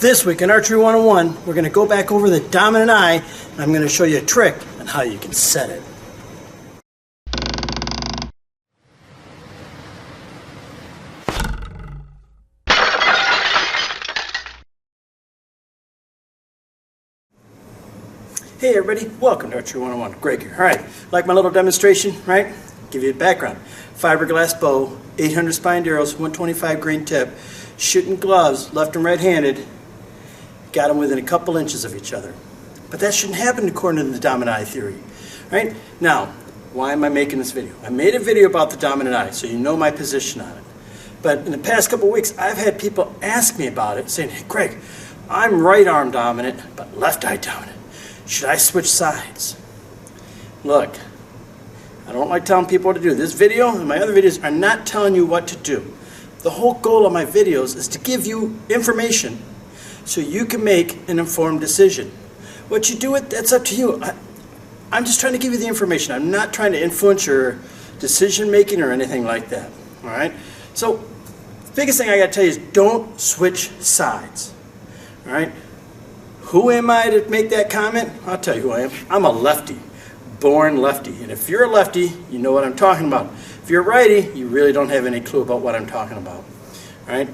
This week in Archery 101, we're going to go back over the dominant eye, and I'm going to show you a trick on how you can set it. Hey everybody, welcome to Archery 101. Greg here. Alright, like my little demonstration, right? Give you a background. Fiberglass bow, 800 spined arrows, 125 grain tip, shooting gloves, left and right handed. Got them within a couple inches of each other. But that shouldn't happen according to the dominant eye theory. Right? Now, why am I making this video? I made a video about the dominant eye, so you know my position on it. But in the past couple of weeks, I've had people ask me about it, saying, hey Greg, I'm right arm dominant, but left eye dominant. Should I switch sides? Look, I don't like telling people what to do. This video and my other videos are not telling you what to do. The whole goal of my videos is to give you information so you can make an informed decision. What you do with that's up to you. I'm just trying to give you the information. I'm not trying to influence your decision making or anything like that. All right? So the biggest thing I got to tell you is don't switch sides. All right? Who am I to make that comment? I'll tell you who I am. I'm a lefty, born lefty. And if you're a lefty, you know what I'm talking about. If you're a righty, you really don't have any clue about what I'm talking about. All right?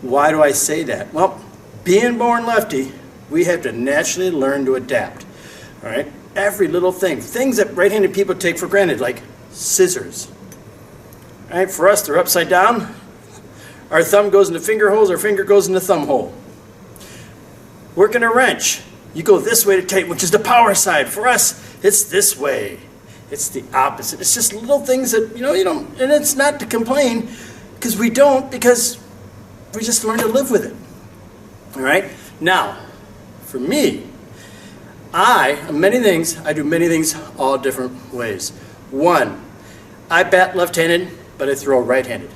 Why do I say that? Well, being born lefty, we have to naturally learn to adapt. All right? Every little thing. Things that right-handed people take for granted, like scissors. All right? For us, they're upside down. Our thumb goes into finger holes, our finger goes into thumb hole. Working a wrench, you go this way to tighten, which is the power side. For us, it's this way. It's the opposite. It's just little things that, you don't, and it's not to complain, because we don't, because we just learn to live with it. All right? Now, for me, I do many things all different ways. One, I bat left-handed, but I throw right-handed.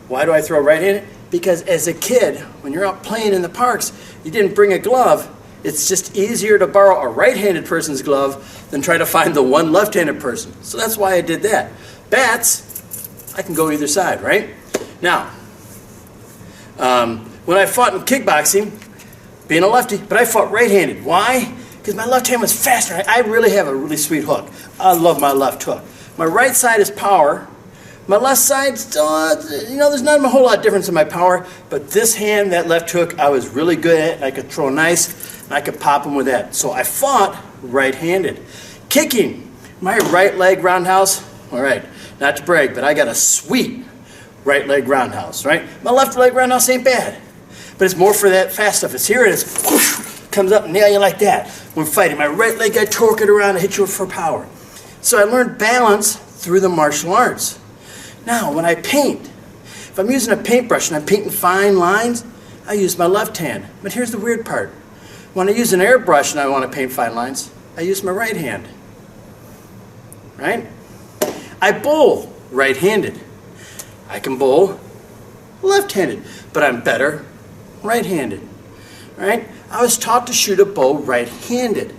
Why do I throw right-handed? Because as a kid, when you're out playing in the parks, you didn't bring a glove. It's just easier to borrow a right-handed person's glove than try to find the one left-handed person. So that's why I did that. Bats, I can go either side, right? Now, when I fought in kickboxing, being a lefty, but I fought right-handed. Why? Because my left hand was faster. I really have a really sweet hook. I love my left hook. My right side is power. My left side, there's not a whole lot of difference in my power, but this hand, that left hook, I was really good at. I could throw nice, and I could pop them with that. So I fought right-handed. Kicking, my right leg roundhouse, all right, not to brag, but I got a sweet right leg roundhouse, right? My left leg roundhouse ain't bad, but it's more for that fast stuff. It's here, and it's whoosh, comes up and nail you like that. When fighting, my right leg, I torque it around and hit you for power. So I learned balance through the martial arts. Now, when I paint, if I'm using a paintbrush and I'm painting fine lines, I use my left hand. But here's the weird part. When I use an airbrush and I want to paint fine lines, I use my right hand. Right? I bowl right-handed. I can bowl left-handed, but I'm better right-handed. Right? I was taught to shoot a bow right-handed.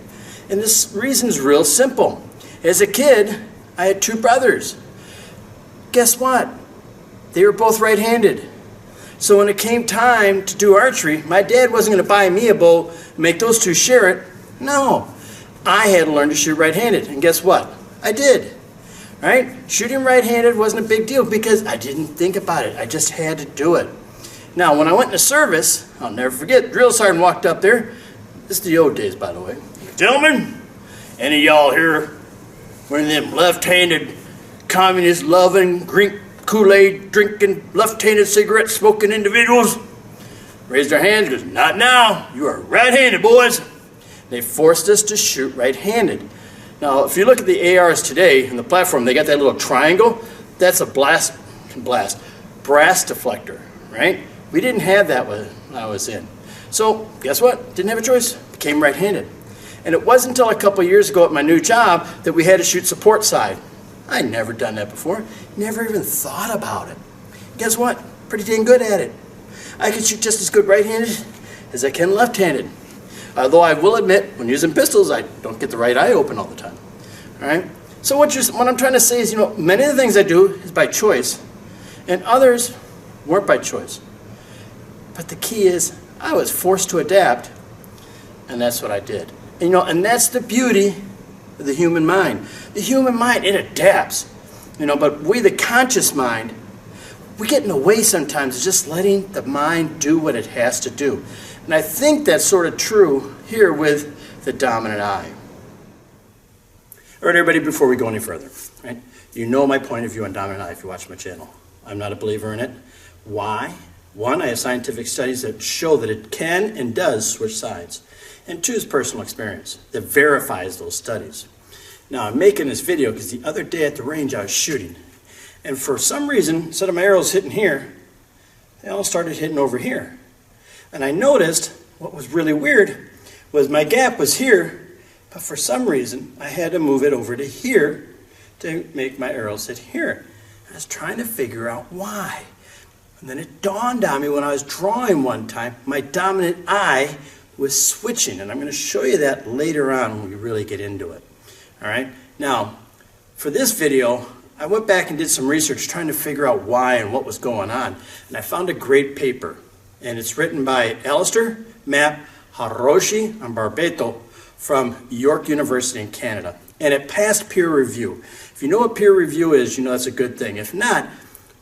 And this reason is real simple. As a kid, I had two brothers. Guess what? They were both right-handed. So when it came time to do archery, my dad wasn't going to buy me a bow and make those two share it. No. I had to learn to shoot right-handed. And guess what? I did. Right? Shooting right-handed wasn't a big deal because I didn't think about it. I just had to do it. Now, when I went into service, I'll never forget, drill sergeant walked up there. This is the old days, by the way. Gentlemen, any of y'all here wearing them left-handed communist-loving, drink Kool-Aid drinking, left-handed cigarette smoking individuals? Raised their hands, goes, not now. You are right-handed, boys. They forced us to shoot right-handed. Now, if you look at the ARs today in the platform, they got that little triangle. That's a brass deflector, right? We didn't have that when I was in. So, guess what? Didn't have a choice. Became right-handed. And it wasn't until a couple years ago at my new job that we had to shoot support side. I'd never done that before. Never even thought about it. Guess what? Pretty dang good at it. I can shoot just as good right-handed as I can left-handed. Although I will admit, when using pistols, I don't get the right eye open all the time. All right? So what I'm trying to say is, many of the things I do is by choice, and others weren't by choice. But the key is, I was forced to adapt, and that's what I did. And, and that's the beauty of the human mind. The human mind, it adapts, but we, the conscious mind, we get in the way sometimes of just letting the mind do what it has to do. And I think that's sort of true here with the dominant eye. All right, everybody, before we go any further, right? You know my point of view on dominant eye if you watch my channel. I'm not a believer in it. Why? One, I have scientific studies that show that it can and does switch sides. And two is personal experience that verifies those studies. Now, I'm making this video because the other day at the range I was shooting. And for some reason, instead of my arrows hitting here, they all started hitting over here. And I noticed what was really weird was my gap was here, but for some reason, I had to move it over to here to make my arrows hit here. I was trying to figure out why. And then it dawned on me when I was drawing one time, my dominant eye was switching. And I'm going to show you that later on when we really get into it. All right. Now, for this video, I went back and did some research trying to figure out why and what was going on. And I found a great paper. And it's written by Alistair, Mapp, Hiroshi, and Barbato from York University in Canada. And it passed peer review. If you know what peer review is, you know that's a good thing. If not,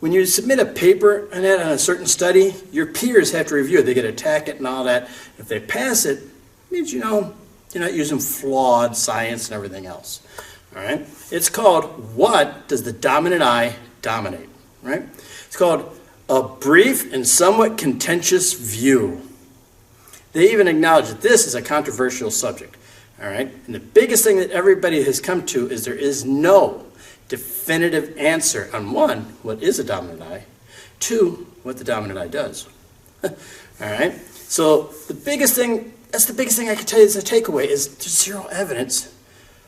when you submit a paper on a certain study, your peers have to review it. They get to attack it and all that. If they pass it, it means you're not using flawed science and everything else. All right? It's called, What Does the Dominant Eye Dominate? Right? It's called A Brief and Somewhat Contentious View. They even acknowledge that this is a controversial subject. All right? And the biggest thing that everybody has come to is there is no definitive answer on one, what is a dominant eye, two, what the dominant eye does. All right? So the biggest thing, that's the biggest thing I can tell you as a takeaway is there's zero evidence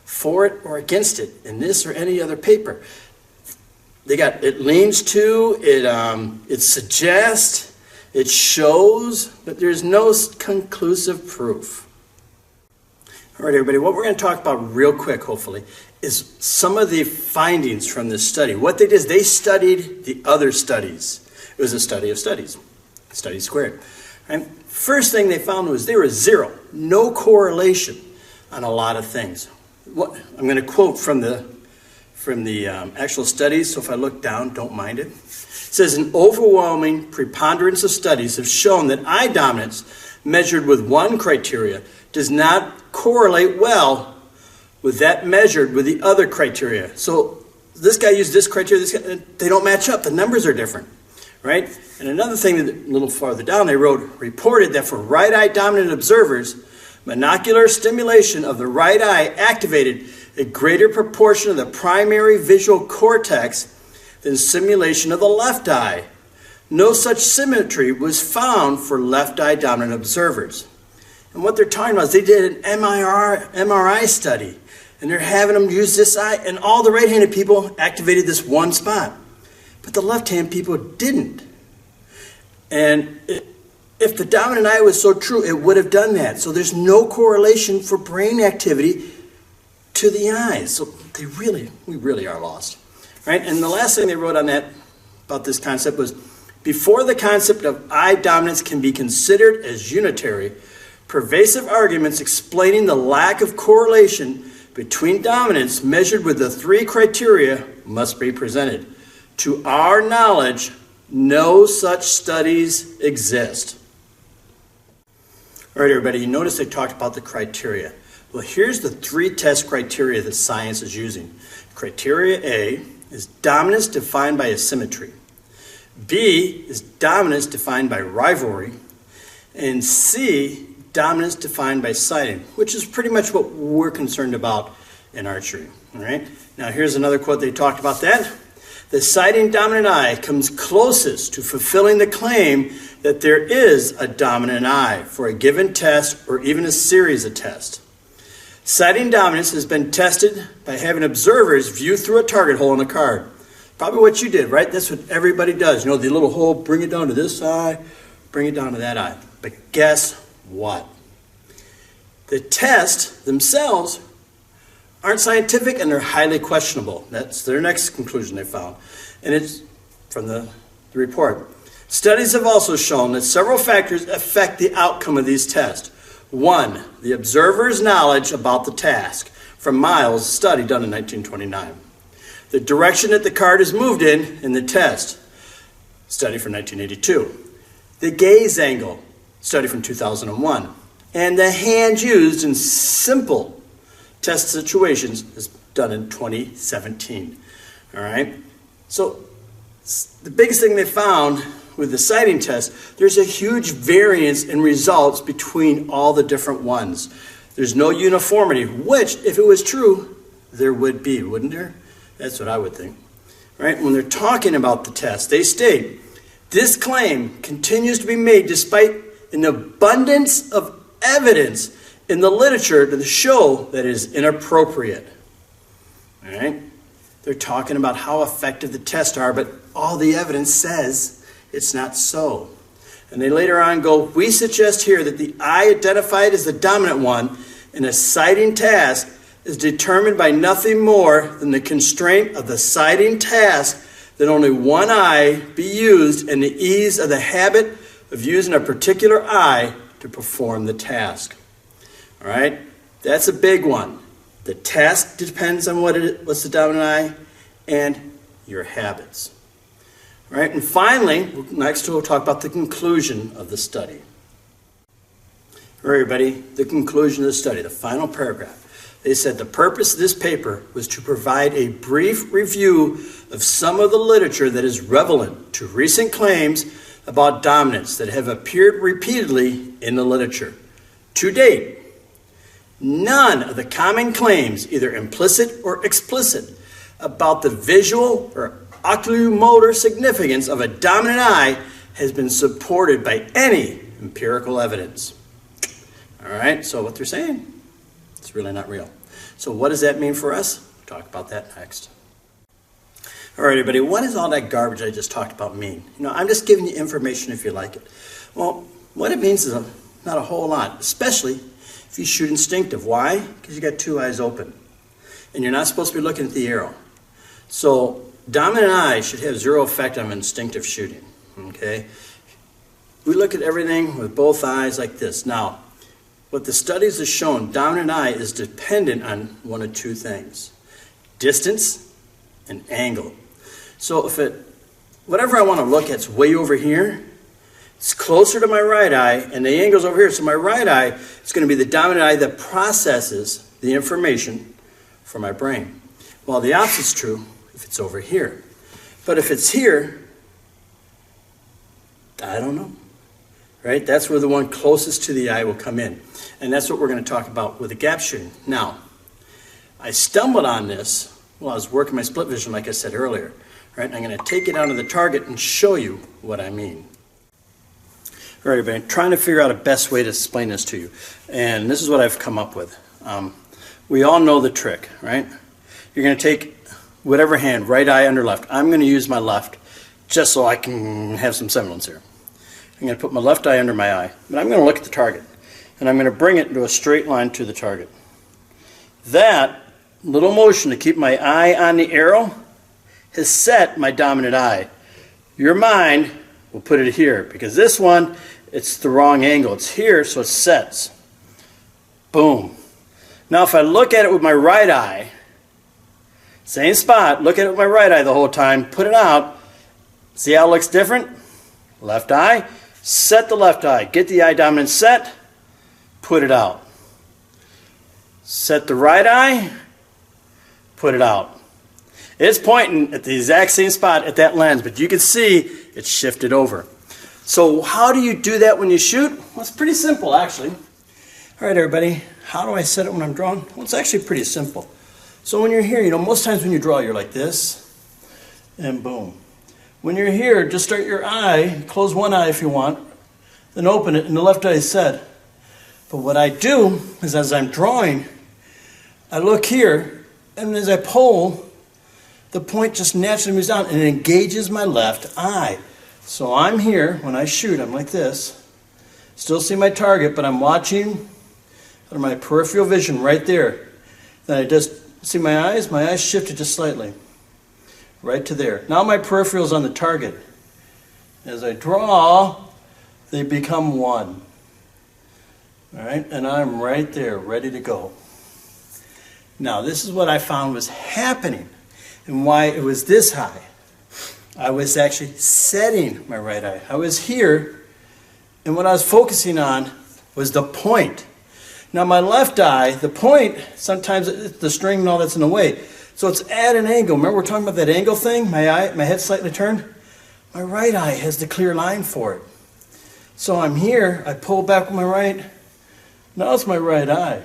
for it or against it in this or any other paper. They got, it leans to, it suggests, it shows, but there's no conclusive proof. All right, everybody, what we're going to talk about real quick, hopefully, is some of the findings from this study. What they did is they studied the other studies. It was a study of studies, study squared. And first thing they found was there was zero, no correlation on a lot of things. I'm going to quote from the actual studies, so if I look down, don't mind it. It says, an overwhelming preponderance of studies have shown that eye dominance measured with one criteria does not correlate well with that measured with the other criteria. So this guy used this criteria, this guy, they don't match up. The numbers are different, right? And another thing, that a little farther down, they reported that for right eye dominant observers, monocular stimulation of the right eye activated a greater proportion of the primary visual cortex than stimulation of the left eye. No such symmetry was found for left eye dominant observers. And what they're talking about is they did an MRI study, and they're having them use this eye, and all the right-handed people activated this one spot, but the left-hand people didn't. And if the dominant eye was so true, it would have done that. So there's no correlation for brain activity to the eyes. So we really are lost, right? And the last thing they wrote on that about this concept was, before the concept of eye dominance can be considered as unitary, pervasive arguments explaining the lack of correlation between dominance measured with the three criteria must be presented. To our knowledge, no such studies exist. All right, everybody, you notice they talked about the criteria. Well, here's the three test criteria that science is using. Criteria A is dominance defined by asymmetry. B is dominance defined by rivalry. And C, dominance defined by sighting, which is pretty much what we're concerned about in archery. All right. Now here's another quote they talked about that. The sighting dominant eye comes closest to fulfilling the claim that there is a dominant eye for a given test or even a series of tests. Sighting dominance has been tested by having observers view through a target hole in a card. Probably what you did, right? That's what everybody does. You know, the little hole, bring it down to this eye, bring it down to that eye. But guess what? The tests themselves aren't scientific and they're highly questionable. That's their next conclusion they found. And it's from the report. Studies have also shown that several factors affect the outcome of these tests. 1, the observer's knowledge about the task, from Miles' study done in 1929. The direction that the card is moved in the test, study from 1982. The gaze angle, study from 2001. And the hand used in simple test situations is done in 2017. All right? So the biggest thing they found with the sighting test, there's a huge variance in results between all the different ones. There's no uniformity, which, if it was true, there would be, wouldn't there? That's what I would think. Right? When they're talking about the test, they state, this claim continues to be made despite an abundance of evidence in the literature to show that it is inappropriate. All right? They're talking about how effective the tests are, but all the evidence says it's not so. And they later on go, we suggest here that the eye identified as the dominant one in a sighting task is determined by nothing more than the constraint of the sighting task that only one eye be used and the ease of the habit of using a particular eye to perform the task. All right? That's a big one. The task depends on what's the dominant eye and your habits. All right? And finally, next we'll talk about the conclusion of the study. All right, everybody, the conclusion of the study, the final paragraph. They said the purpose of this paper was to provide a brief review of some of the literature that is relevant to recent claims about dominance that have appeared repeatedly in the literature. To date, none of the common claims, either implicit or explicit, about the visual or oculomotor significance of a dominant eye has been supported by any empirical evidence. All right, so what they're saying, it's really not real. So what does that mean for us? We'll talk about that next. All right, everybody, what does all that garbage I just talked about mean? You know, I'm just giving you information if you like it. Well, what it means is not a whole lot, especially if you shoot instinctive. Why? Because you got two eyes open. And you're not supposed to be looking at the arrow. So dominant eye should have zero effect on instinctive shooting. Okay? We look at everything with both eyes like this. Now, what the studies have shown, dominant eye is dependent on one of two things: distance and angle. So if whatever I want to look at is way over here, it's closer to my right eye, and the angle's over here, so my right eye is going to be the dominant eye that processes the information from my brain. Well, the opposite's true if it's over here. But if it's here, I don't know. Right? That's where the one closest to the eye will come in. And that's what we're going to talk about with the gap shooting. Now, I stumbled on this while I was working my split vision, like I said earlier. Right? And I'm going to take it onto the target and show you what I mean. All right, everybody, I'm trying to figure out a best way to explain this to you. And this is what I've come up with. We all know the trick, right? You're going to take whatever hand, right eye under left. I'm going to use my left just so I can have some semblance here. I'm going to put my left eye under my eye, but I'm going to look at the target, and I'm going to bring it into a straight line to the target. That little motion to keep my eye on the arrow has set my dominant eye. Your mind will put it here, because this one, it's the wrong angle. It's here, so it sets. Boom. Now if I look at it with my right eye, same spot, look at it with my right eye the whole time, put it out, see how it looks different? Left eye. Set the left eye. Get the eye dominant set. Put it out. Set the right eye. Put it out. It's pointing at the exact same spot at that lens, but you can see it's shifted over. So how do you do that when you shoot? Well, it's pretty simple, actually. All right, everybody. How do I set it when I'm drawing? Well, it's actually pretty simple. So when you're here, you know, most times when you draw, you're like this, and boom. When you're here, just start your eye, close one eye if you want, then open it, and the left eye is set. But what I do is as I'm drawing, I look here, and as I pull, the point just naturally moves down, and it engages my left eye. So I'm here, when I shoot, I'm like this, still see my target, but I'm watching out of my peripheral vision right there. Then I just see my eyes shifted just slightly. Right to there. Now my peripheral is on the target. As I draw, they become one. All right, and I'm right there, ready to go. Now, this is what I found was happening and why it was this high. I was actually setting my right eye. I was here, and what I was focusing on was the point. Now, my left eye, the point, sometimes the string and all that's in the way. So it's at an angle. Remember we're talking about that angle thing? My head slightly turned? My right eye has the clear line for it. So I'm here, I pull back with my right. Now it's my right eye.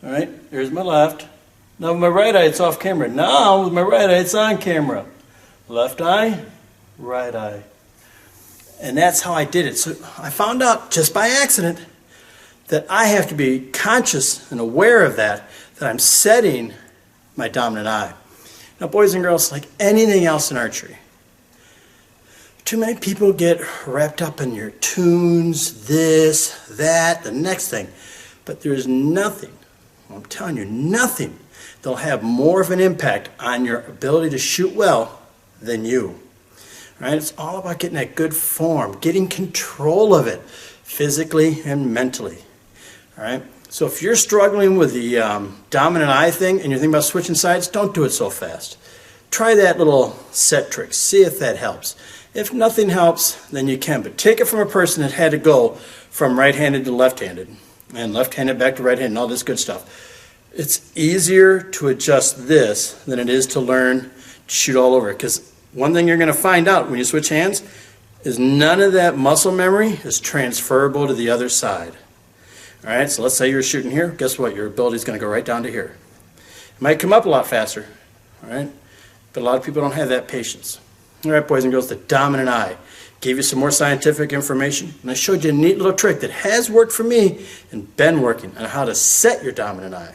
All right, there's my left. Now with my right eye, it's off camera. Now with my right eye, it's on camera. Left eye, right eye. And that's how I did it. So I found out just by accident that I have to be conscious and aware of that I'm setting my dominant eye. Now, boys and girls, like anything else in archery, too many people get wrapped up in your tunes, this, that, the next thing. But there's nothing, I'm telling you, nothing that'll have more of an impact on your ability to shoot well than you. Right? It's all about getting that good form, getting control of it, physically and mentally. All right? So if you're struggling with the dominant eye thing and you're thinking about switching sides, don't do it so fast. Try that little set trick. See if that helps. If nothing helps, then you can. But take it from a person that had to go from right-handed to left-handed and left-handed back to right-handed and all this good stuff. It's easier to adjust this than it is to learn to shoot all over. Because one thing you're going to find out when you switch hands is none of that muscle memory is transferable to the other side. All right, so let's say you're shooting here. Guess what? Your ability is going to go right down to here. It might come up a lot faster, all right? But a lot of people don't have that patience. All right, boys and girls, the dominant eye. Gave you some more scientific information, and I showed you a neat little trick that has worked for me and been working on how to set your dominant eye.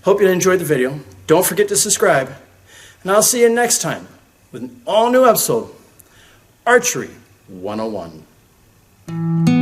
Hope you enjoyed the video. Don't forget to subscribe, and I'll see you next time with an all-new episode, Archery 101.